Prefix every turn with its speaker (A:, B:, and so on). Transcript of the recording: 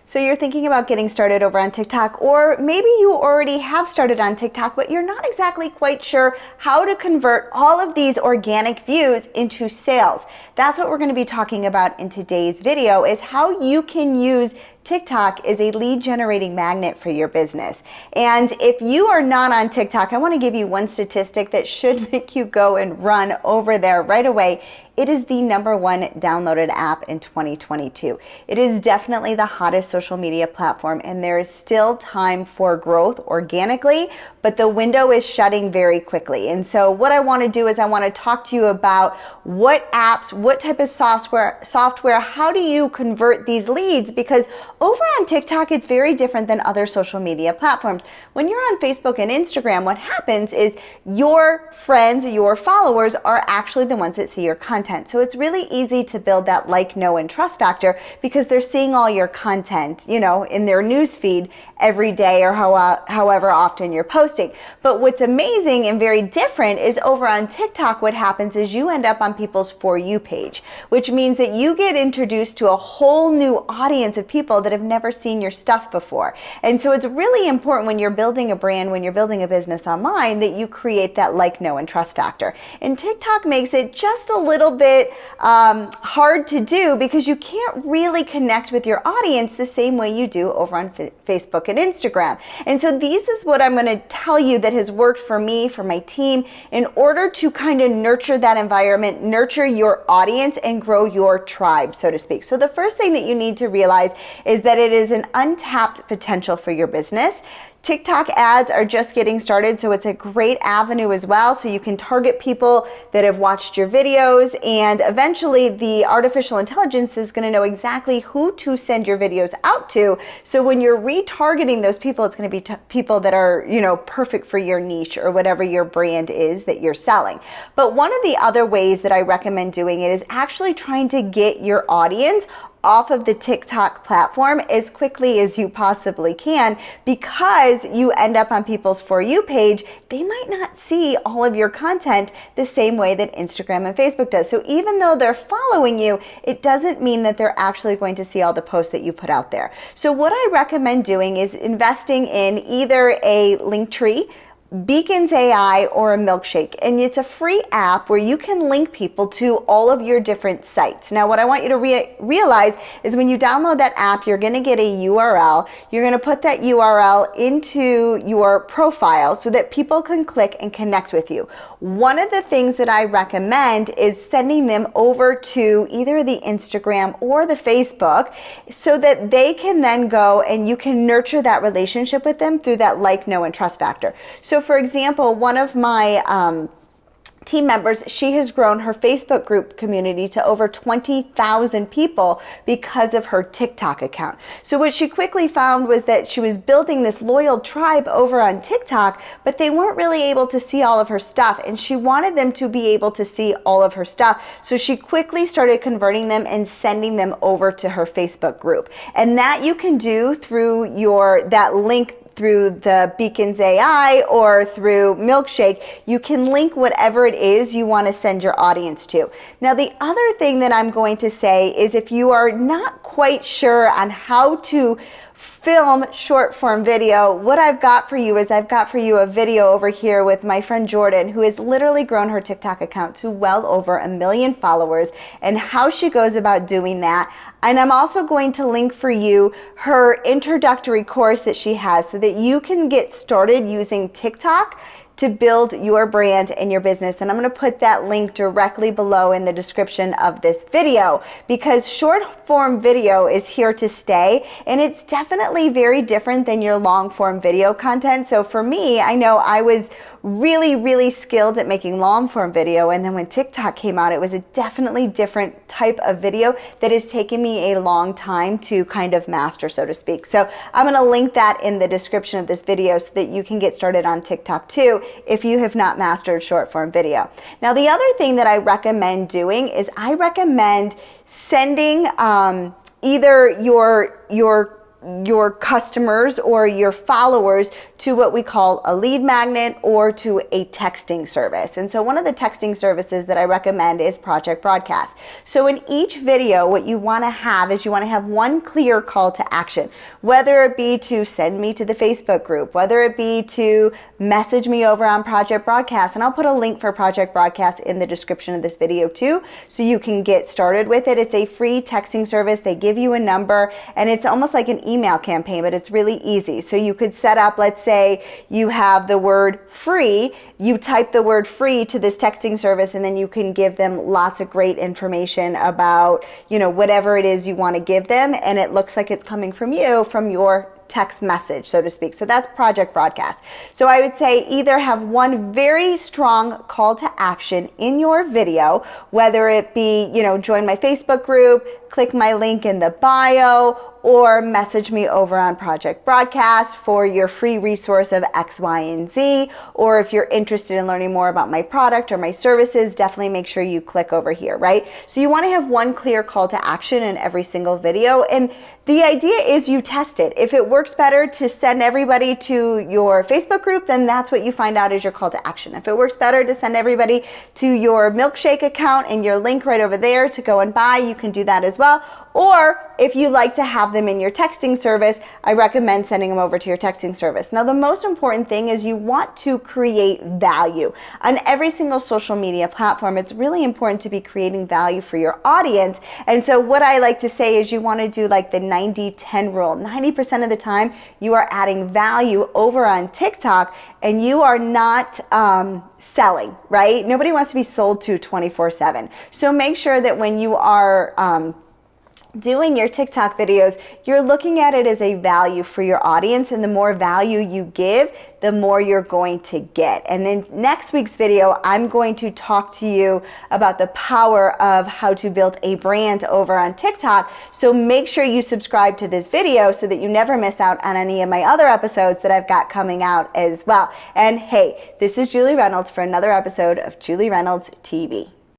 A: So you're thinking about getting started over on TikTok, or maybe you already have started on TikTok, but you're not exactly quite sure how to convert all of these organic views into sales. That's what we're going to be talking about in today's video, is how you can use TikTok is a lead generating magnet for your business. And if you are not on TikTok, I want to give you one statistic that should make you go and run over there right away. It is the #1 downloaded app in 2022. It is definitely the hottest social media platform, and there is still time for growth organically, but the window is shutting very quickly. And so what I want to do is I want to talk to you about what apps, what type of software, how do you convert these leads? Because over on TikTok, it's very different than other social media platforms. When you're on Facebook and Instagram, what happens is your friends, your followers are actually the ones that see your content. So it's really easy to build that like, know, and trust factor because they're seeing all your content, you know, in their news feed every day or however often you're posting. But what's amazing and very different is over on TikTok, what happens is you end up on people's For You page, which means that you get introduced to a whole new audience of people that have never seen your stuff before. And so it's really important when you're building a brand, when you're building a business online, that you create that like, know, and trust factor. And TikTok makes it just a little bit hard to do because you can't really connect with your audience the same way you do over on Facebook and Instagram. And so this is what I'm going to tell you that has worked for me, for my team, in order to kind of nurture that environment, nurture your audience, and grow your tribe, so to speak. So the first thing that you need to realize is that it is an untapped potential for your business. TikTok ads are just getting started, so it's a great avenue as well. So you can target people that have watched your videos, and eventually the artificial intelligence is going to know exactly who to send your videos out to. So when you're retargeting those people, it's going to be people that are, you know, perfect for your niche or whatever your brand is that you're selling. But one of the other ways that I recommend doing it is actually trying to get your audience off of the TikTok platform as quickly as you possibly can, because you end up on people's For You page. They might not see all of your content the same way that Instagram and Facebook does. So even though they're following you, it doesn't mean that they're actually going to see all the posts that you put out there. So what I recommend doing is investing in either a LinkTree, Beacons AI, or a Milkshake. And it's a free app where you can link people to all of your different sites. Now, what I want you to realize is when you download that app, you're going to get a URL. You're going to put that URL into your profile so that people can click and connect with you. One of the things that I recommend is sending them over to either the Instagram or the Facebook so that they can then go and you can nurture that relationship with them through that like, know, and trust factor. So for example, one of my team members, she has grown her Facebook group community to over 20,000 people because of her TikTok account. So what she quickly found was that she was building this loyal tribe over on TikTok, but they weren't really able to see all of her stuff, and she wanted them to be able to see all of her stuff. So she quickly started converting them and sending them over to her Facebook group. And that you can do through that link through the Beacons AI or through Milkshake. You can link whatever it is you want to send your audience to. Now, the other thing that I'm going to say is if you are not quite sure on how to film short form video, what I've got for you is I've got for you a video over here with my friend Jordan, who has literally grown her TikTok account to well over 1 million followers, and how she goes about doing that. And I'm also going to link for you her introductory course that she has so that you can get started using TikTok to build your brand and your business. And I'm going to put that link directly below in the description of this video, because short form video is here to stay, and it's definitely very different than your long form video content. So for me, I know I was really skilled at making long form video, and then when TikTok came out, it was a definitely different type of video that has taken me a long time to kind of master, so to speak. So I'm going to link that in the description of this video so that you can get started on TikTok too if you have not mastered short form video. Now, the other thing that I recommend doing is I recommend sending either your your customers or your followers to what we call a lead magnet or to a texting service. And so one of the texting services that I recommend is Project Broadcast. So in each video, what you want to have is you want to have one clear call to action, whether it be to send me to the Facebook group, whether it be to message me over on Project Broadcast. And I'll put a link for Project Broadcast in the description of this video too, so you can get started with it. It's a free texting service. They give you a number, and it's almost like an email campaign, but it's really easy. So you could set up, let's say you have the word free, you type the word free to this texting service, and then you can give them lots of great information about, whatever it is you want to give them, and it looks like it's coming from you, from your text message, so to speak. So that's Project Broadcast. So I would say either have one very strong call to action in your video, whether it be, join my Facebook group, click my link in the bio, or message me over on Project Broadcast for your free resource of X, Y, and Z. Or if you're interested in learning more about my product or my services, definitely make sure you click over here, right? So you want to have one clear call to action in every single video. And the idea is you test it. If it works better to send everybody to your Facebook group, then that's what you find out is your call to action. If it works better to send everybody to your Milkshake account and your link right over there to go and buy, you can do that as well. Or if you like to have them in your texting service, I recommend sending them over to your texting service. Now, the most important thing is you want to create value. On every single social media platform, it's really important to be creating value for your audience. And so what I like to say is you want to do like the 90-10 rule. 90% of the time, you are adding value over on TikTok and you are not selling, right? Nobody wants to be sold to 24/7. So make sure that when you are doing your TikTok videos, you're looking at it as a value for your audience, and the more value you give, the more you're going to get. And in next week's video, I'm going to talk to you about the power of how to build a brand over on TikTok. So make sure you subscribe to this video so that you never miss out on any of my other episodes that I've got coming out as well. And hey, this is Julie Reynolds for another episode of Julie Reynolds TV.